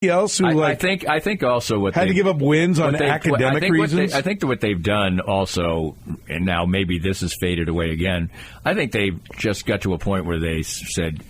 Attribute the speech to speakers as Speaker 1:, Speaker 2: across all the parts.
Speaker 1: else who
Speaker 2: I think also what
Speaker 1: had to give up wins on academic reasons?
Speaker 2: I think what they've done also, and now maybe this has faded away again, I think they've just got to a point where they said,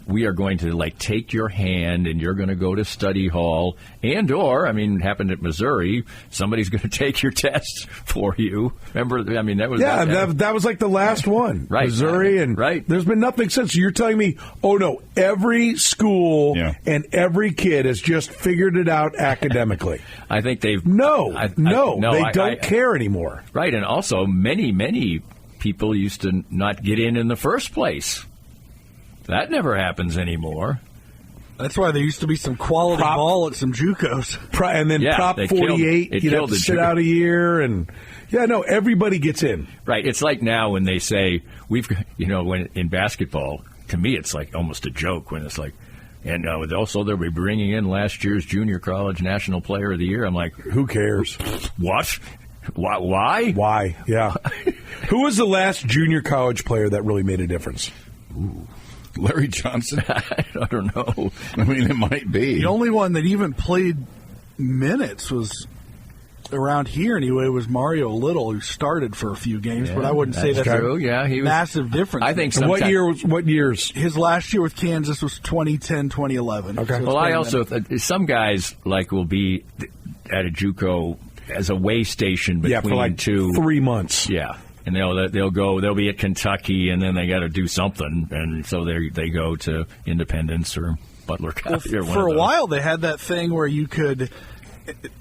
Speaker 2: we are going to take your hand and you're going to go to study hall it happened at Missouri, somebody's going to take your tests for you. Remember, that was...
Speaker 1: Yeah, that was the last one.
Speaker 2: Right.
Speaker 1: Missouri, and there's been nothing since. You're telling me, oh no, every school and every kid has just figured it out academically.
Speaker 2: I think they've...
Speaker 1: No, they don't care anymore.
Speaker 2: Right, and also many people used to not get in the first place. That never happens anymore.
Speaker 3: That's why there used to be some quality ball at some JUCOs.
Speaker 1: And then Prop 48, you'd have to sit out a year. And everybody gets in.
Speaker 2: Right. It's like now when they say, when in basketball, to me it's almost a joke when it's and also they'll be bringing in last year's junior college national player of the year. I'm like,
Speaker 1: who cares?
Speaker 2: What? Why?
Speaker 1: Why? Yeah. Who was the last junior college player that really made a difference?
Speaker 4: Ooh. Larry Johnson?
Speaker 2: I don't know.
Speaker 4: It might be.
Speaker 3: The only one that even played minutes was around here anyway was Mario Little, who started for a few games, but I wouldn't say that's
Speaker 2: true. Yeah, he was
Speaker 3: massive difference.
Speaker 2: I think
Speaker 1: what years?
Speaker 3: His last year with Kansas was 2010, 2011.
Speaker 1: Okay.
Speaker 3: So
Speaker 2: well, I also some guys will be at a JUCO as a way station between
Speaker 1: for 3 months.
Speaker 2: Yeah. And they'll be at Kentucky, and then they got to do something, and so they go to Independence or Butler County. Or
Speaker 3: for a while, they had that thing where you could, Ben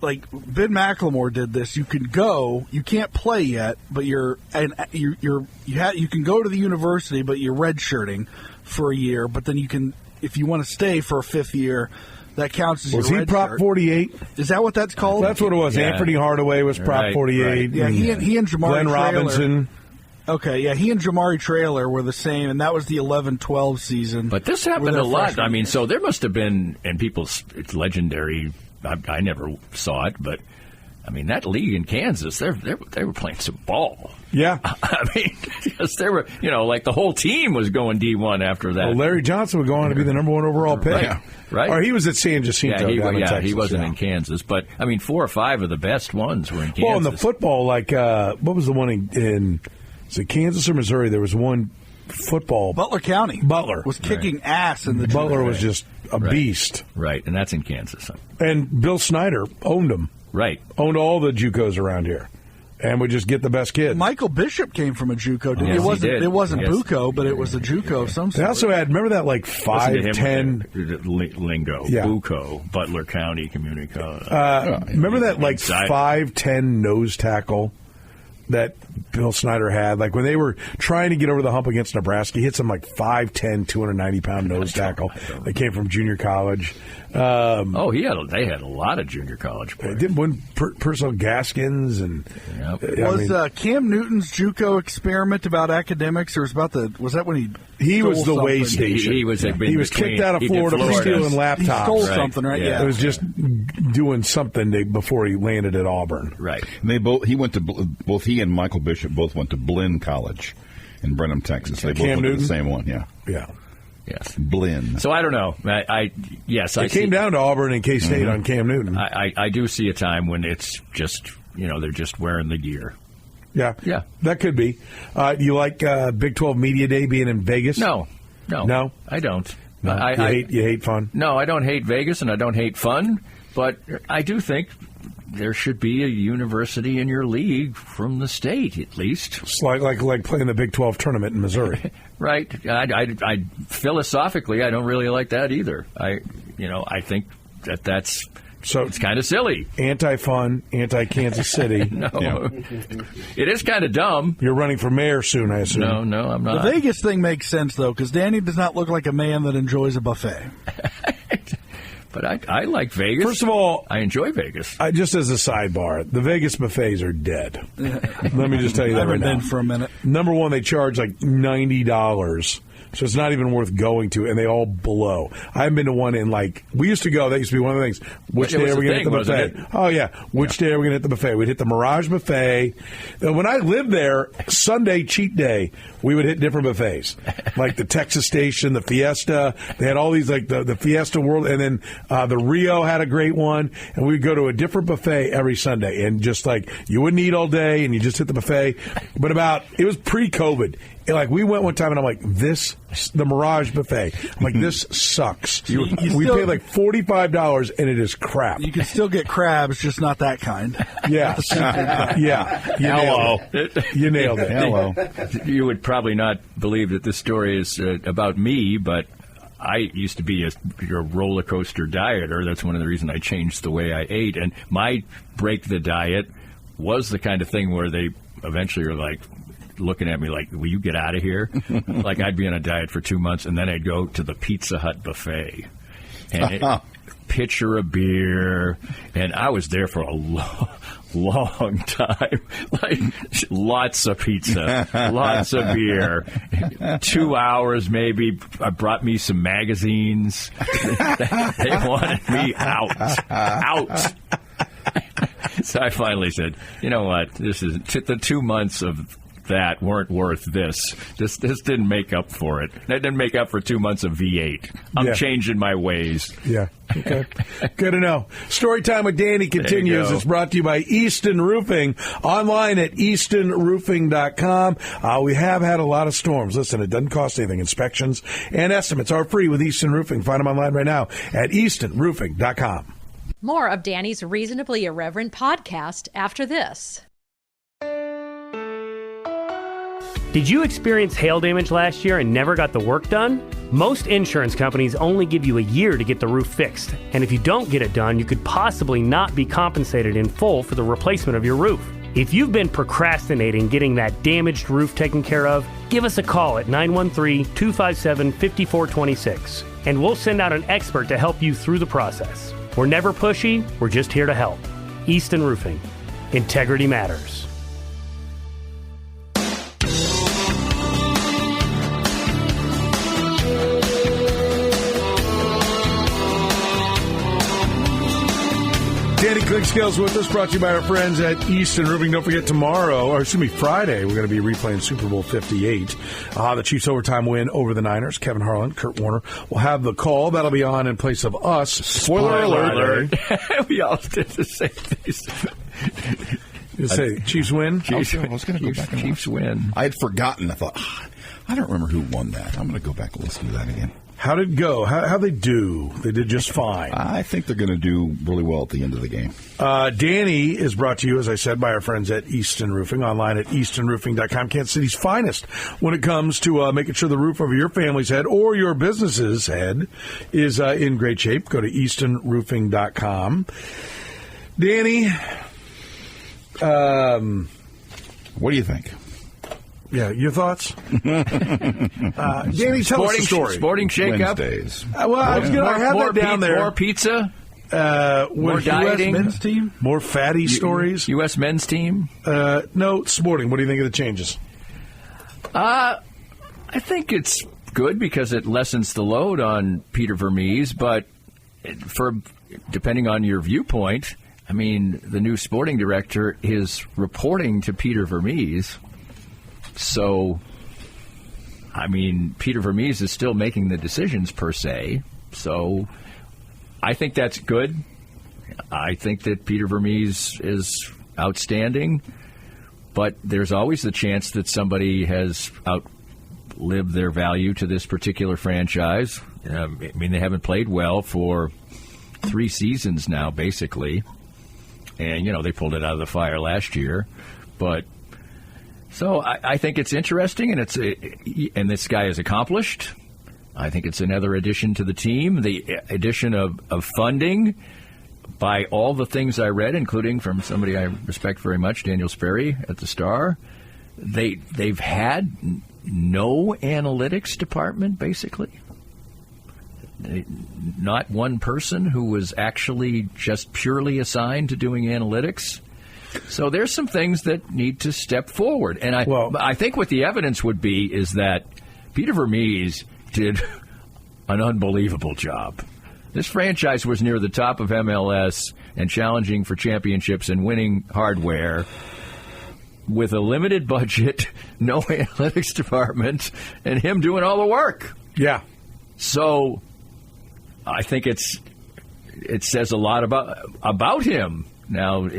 Speaker 3: McLemore did this. You could go, you can't play yet, but you can go to the university, but you're redshirting for a year. But then you can, if you want to stay for a fifth year. That counts as
Speaker 1: was
Speaker 3: your
Speaker 1: he Prop 48?
Speaker 3: Is that what that's called?
Speaker 1: That's what it was. Yeah. Anthony Hardaway was Prop 48.
Speaker 3: Right. Yeah, he and Jamari
Speaker 1: Glenn
Speaker 3: Traylor.
Speaker 1: Robinson.
Speaker 3: Okay, yeah, he and Jamari Traylor were the same, and that was the 11-12 season.
Speaker 2: But this happened a lot. So there must have been, and it's legendary. I never saw it, but that league in Kansas, they were playing some ball.
Speaker 1: Yeah.
Speaker 2: Because they were, the whole team was going D1 after that.
Speaker 1: Well, Larry Johnson would go on to be the number one overall pick.
Speaker 2: Right.
Speaker 1: Or he was at San Jacinto.
Speaker 2: He wasn't in Kansas. But, 4 or 5 of the best ones were in Kansas.
Speaker 1: Well, in the football, what was the one in is it Kansas or Missouri? There was one football.
Speaker 3: Butler County.
Speaker 1: Butler.
Speaker 3: Was kicking ass in the
Speaker 1: Butler was just a beast.
Speaker 2: Right, and that's in Kansas.
Speaker 1: And Bill Snyder owned them.
Speaker 2: Right.
Speaker 1: Owned all the JUCOs around here. And would just get the best kids.
Speaker 3: Michael Bishop came from a JUCO.
Speaker 2: Yes,
Speaker 3: it wasn't Buco, but it was a JUCO of some sort.
Speaker 1: They also had, remember that 5'10"
Speaker 2: lingo, Buco, Butler County Community College.
Speaker 1: Remember that 5'10" nose tackle that Bill Snyder had? When they were trying to get over the hump against Nebraska, he hit some 5'10", 290-pound nose tackle that came from junior college.
Speaker 2: They had a lot of junior college players.
Speaker 1: They did win Purcell Gaskins and
Speaker 3: was Cam Newton's JUCO experiment about academics, or was that when
Speaker 1: he was the way station?
Speaker 2: He was
Speaker 1: kicked out of Florida for stealing laptops.
Speaker 3: He stole something, right?
Speaker 1: Yeah, it was just doing something before he landed at Auburn.
Speaker 2: Right.
Speaker 4: And both he and Michael Bishop both went to Blinn College in Brenham, Texas. They both went to the same one. Yeah.
Speaker 2: Yes.
Speaker 4: Blinn.
Speaker 2: So I don't know. I
Speaker 1: came down to Auburn and K-State on Cam Newton.
Speaker 2: I do see a time when it's just, they're just wearing the gear.
Speaker 1: Yeah. That could be. You like Big 12 Media Day being in Vegas?
Speaker 2: No, I don't.
Speaker 1: No? You hate fun?
Speaker 2: No, I don't hate Vegas and I don't hate fun, but I do think there should be a university in your league from the state, at least.
Speaker 1: It's like playing the Big 12 tournament in Missouri.
Speaker 2: Right. I philosophically, I don't really like that either. I think that's so it's kind of silly.
Speaker 1: Anti-fun, anti-Kansas City.
Speaker 2: No. It is kind of dumb.
Speaker 1: You're running for mayor soon, I assume.
Speaker 2: No, I'm not.
Speaker 3: The Vegas thing makes sense, though, because Danny does not look like a man that enjoys a buffet.
Speaker 2: But I like Vegas.
Speaker 1: First of all,
Speaker 2: I enjoy Vegas.
Speaker 1: Just as a sidebar, the Vegas buffets are dead. Let me just tell you that right now.
Speaker 3: For a minute.
Speaker 1: Number one, they charge $90 So it's not even worth going to, and they all blow. I haven't been to one in, we used to go, that used to be one of the things. Which day are we going to hit the buffet? Oh, yeah. Which day are we going to hit the buffet? We'd hit the Mirage Buffet. When I lived there, Sunday cheat day, we would hit different buffets. Like the Texas Station, the Fiesta. They had all these, the Fiesta World, and then the Rio had a great one. And we'd go to a different buffet every Sunday. And just you wouldn't eat all day, and you just hit the buffet. But it was pre-COVID. We went one time, and I'm like, the Mirage Buffet. I'm like, this sucks. We paid $45, and it is crap.
Speaker 3: You can still get crabs, just not that kind.
Speaker 1: Yeah. You nailed it.
Speaker 4: Hello.
Speaker 2: You would probably not believe that this story is about me, but I used to be a roller coaster dieter. That's one of the reasons I changed the way I ate. And my break the diet was the kind of thing where they eventually were looking at me will you get out of here? I'd be on a diet for 2 months, and then I'd go to the Pizza Hut buffet. And pitcher of beer, and I was there for a long time. Lots of pizza, lots of beer, 2 hours maybe. I brought me some magazines. They wanted me out. So I finally said, you know what, this is the 2 months of that weren't worth this. This didn't make up for it. That didn't make up for 2 months of V8. I'm changing my ways.
Speaker 1: Yeah. Okay. Good to know. Storytime with Danny continues. It's brought to you by Easton Roofing. Online at eastonroofing.com. We have had a lot of storms. Listen, it doesn't cost anything. Inspections and estimates are free with Easton Roofing. Find them online right now at eastonroofing.com.
Speaker 5: More of Danny's Reasonably Irreverent podcast after this.
Speaker 6: Did you experience hail damage last year and never got the work done? Most insurance companies only give you a year to get the roof fixed. And if you don't get it done, you could possibly not be compensated in full for the replacement of your roof. If you've been procrastinating getting that damaged roof taken care of, give us a call at 913-257-5426. And we'll send out an expert to help you through the process. We're never pushy, we're just here to help. Easton Roofing. Integrity matters.
Speaker 1: Danny Clinkscale's with us, brought to you by our friends at Easton Roofing. Don't forget Friday, we're going to be replaying Super Bowl 58. The Chiefs' overtime win over the Niners. Kevin Harlan, Kurt Warner will have the call. That'll be on in place of us. Spoiler alert.
Speaker 2: We all did the same thing.
Speaker 1: You say Chiefs win?
Speaker 4: I was going to go back and
Speaker 2: Chiefs win.
Speaker 4: I had forgotten. I thought, I don't remember who won that. I'm going to go back and listen to that again.
Speaker 1: How did it go? How'd they do? They did just fine.
Speaker 4: I think they're going to do really well at the end of the game.
Speaker 1: Danny is brought to you, as I said, by our friends at Easton Roofing, online at eastonroofing.com. Kansas City's finest when it comes to making sure the roof over your family's head or your business's head is in great shape. Go to eastonroofing.com. Danny,
Speaker 4: what do you think?
Speaker 1: Yeah, your thoughts? Danny, tell us the story.
Speaker 2: Sporting shakeup?
Speaker 4: Wednesdays.
Speaker 1: I have that down there.
Speaker 2: More pizza?
Speaker 1: More
Speaker 2: dieting?
Speaker 1: U.S. men's team? More fatty stories?
Speaker 2: U.S. men's team?
Speaker 1: No, sporting. What do you think of the changes?
Speaker 2: I think it's good because it lessens the load on Peter Vermees, but depending on your viewpoint, I mean, the new sporting director is reporting to Peter Vermees. So, I mean, Peter Vermees is still making the decisions, per se. So, I think that's good. I think that Peter Vermees is outstanding. But there's always the chance that somebody has outlived their value to this particular franchise. I mean, they haven't played well for 3 seasons now, basically. And, they pulled it out of the fire last year. But... So I think it's interesting, and and this guy is accomplished. I think it's another addition to the team. The addition of funding by all the things I read, including from somebody I respect very much, Daniel Sperry at the Star. They've had no analytics department, basically. Not one person who was actually just purely assigned to doing analytics. So there's some things that need to step forward. And I think what the evidence would be is that Peter Vermees did an unbelievable job. This franchise was near the top of MLS and challenging for championships and winning hardware with a limited budget, no analytics department, and him doing all the work.
Speaker 1: Yeah.
Speaker 2: So I think it says a lot about him. Now,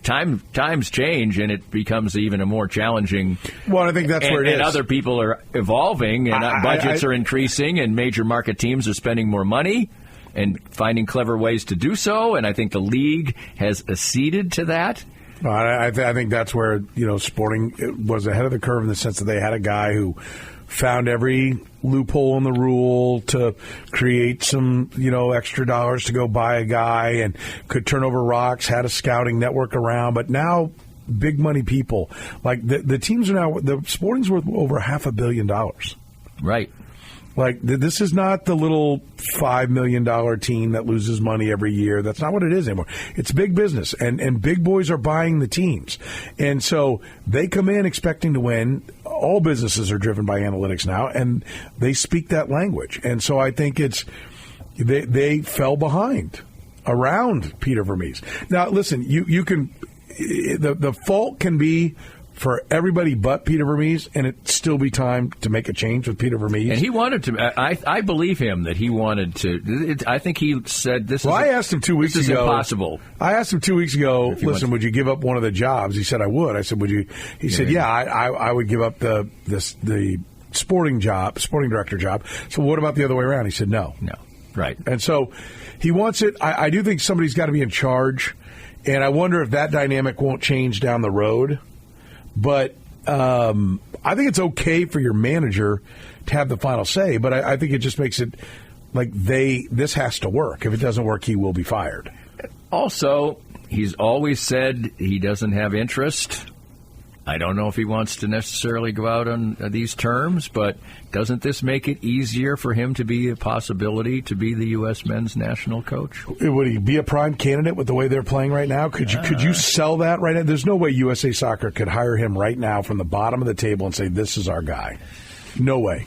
Speaker 2: times change, and it becomes even a more challenging.
Speaker 1: Well, I think that's where it is.
Speaker 2: And other people are evolving, and budgets are increasing, and major market teams are spending more money and finding clever ways to do so. And I think the league has acceded to that.
Speaker 1: I think that's where Sporting was ahead of the curve in the sense that they had a guy who found every loophole in the rule to create some, extra dollars to go buy a guy and could turn over rocks, had a scouting network around. But now big money people, like the teams are now, the Sporting's worth over $500 million.
Speaker 2: Right.
Speaker 1: Like, this is not the little $5 million team that loses money every year. That's not what it is anymore. It's big business, and big boys are buying the teams. And so they come in expecting to win. All businesses are driven by analytics now, and they speak that language. And so I think they fell behind around Peter Vermees. Now, listen, you can the fault can be for everybody but Peter Vermees, and it still be time to make a change with Peter Vermees.
Speaker 2: And he wanted to. I believe him that he wanted to. I think he said this.
Speaker 1: I asked him 2 weeks ago.
Speaker 2: This is impossible.
Speaker 1: I asked him 2 weeks ago. Listen, would you give up one of the jobs? He said I would. I said, would you? He said, yeah. I would give up the sporting director job. So what about the other way around? He said no.
Speaker 2: No. Right.
Speaker 1: And so he wants it. I do think somebody's got to be in charge, and I wonder if that dynamic won't change down the road. But I think it's okay for your manager to have the final say, but I think it just makes it like this has to work. If it doesn't work, he will be fired.
Speaker 2: Also, he's always said he doesn't have interest. I don't know if he wants to necessarily go out on these terms, but doesn't this make it easier for him to be a possibility to be the U.S. men's national coach?
Speaker 1: Would he be a prime candidate with the way they're playing right now? Could you sell that right now? There's no way USA Soccer could hire him right now from the bottom of the table and say, this is our guy. No way.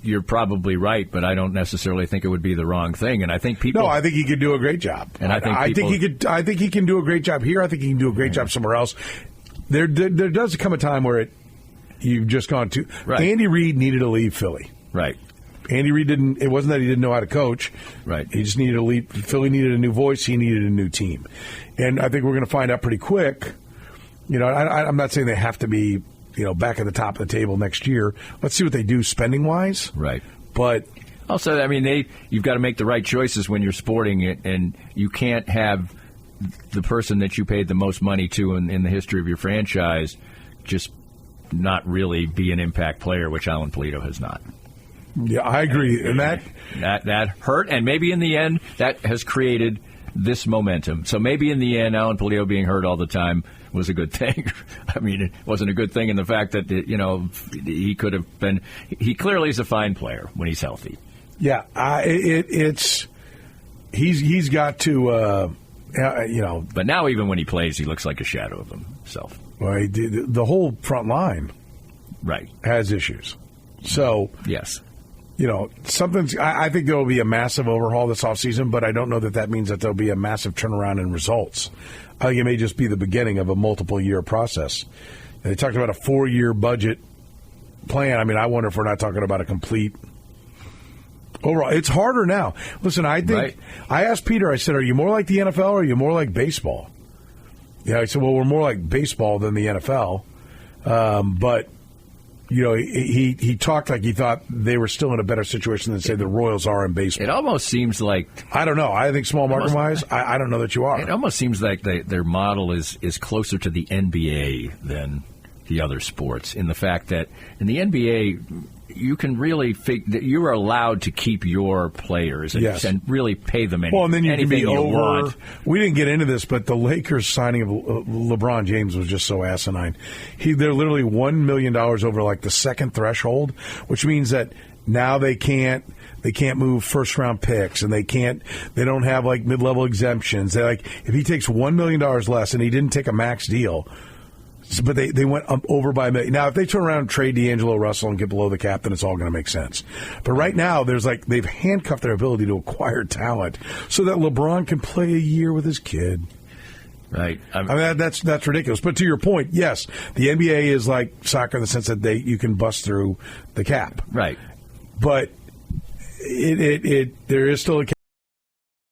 Speaker 2: You're probably right, but I don't necessarily think it would be the wrong thing. And I think people.
Speaker 1: No, I think he could do a great job. And I think he can do a great job here. I think he can do a great job somewhere else. There does come a time where you've just gone to.
Speaker 2: Right.
Speaker 1: Andy Reid needed to leave Philly.
Speaker 2: Right.
Speaker 1: Andy Reid didn't. It wasn't that he didn't know how to coach.
Speaker 2: Right.
Speaker 1: He just needed to leave. Philly needed a new voice. He needed a new team, and I think we're going to find out pretty quick. I'm not saying they have to be. Back at the top of the table next year. Let's see what they do spending-wise.
Speaker 2: Right.
Speaker 1: But
Speaker 2: also, you've got to make the right choices when you're sporting it, and you can't have the person that you paid the most money to in the history of your franchise just not really be an impact player, which Alan Pulido has not.
Speaker 1: Yeah, I agree. And
Speaker 2: that hurt, and maybe in the end that has created this momentum. So maybe in the end, Alan Pulido being hurt all the time was a good thing. It wasn't a good thing in the fact that, he could have been. He clearly is a fine player when he's healthy.
Speaker 1: Yeah, he's got to,
Speaker 2: But now even when he plays, he looks like a shadow of himself.
Speaker 1: Well, the whole front line,
Speaker 2: right,
Speaker 1: has issues. So
Speaker 2: yes.
Speaker 1: I think there will be a massive overhaul this offseason, but I don't know that means that there'll be a massive turnaround in results. I think it may just be the beginning of a multiple-year process. They talked about a 4-year budget plan. I wonder if we're not talking about a complete overall. It's harder now. Listen, I think right. I asked Peter, I said, are you more like the NFL or are you more like baseball? Yeah, I said, well, we're more like baseball than the NFL. But he talked like he thought they were still in a better situation than, say, the Royals are in baseball.
Speaker 2: It almost seems like...
Speaker 1: I don't know. I think small market-wise, I don't know that you are.
Speaker 2: It almost seems like their model is closer to the NBA than the other sports, in the fact that in the NBA, you can really you are allowed to keep your players and really pay them anything.
Speaker 1: Well, and then you can be over.
Speaker 2: Want.
Speaker 1: We didn't get into this, but the Lakers signing of LeBron James was just so asinine. They're literally $1 million over like the second threshold, which means that now they can't move first round picks, and they don't have like mid-level exemptions. If he takes $1 million less and he didn't take a max deal, But they went over by $1 million. Now, if they turn around and trade D'Angelo Russell and get below the cap, then it's all going to make sense. But right now, they've handcuffed their ability to acquire talent so that LeBron can play a year with his kid.
Speaker 2: Right.
Speaker 1: I mean, that's ridiculous. But to your point, yes, the NBA is like soccer in the sense that you can bust through the cap.
Speaker 2: Right.
Speaker 1: But there is still a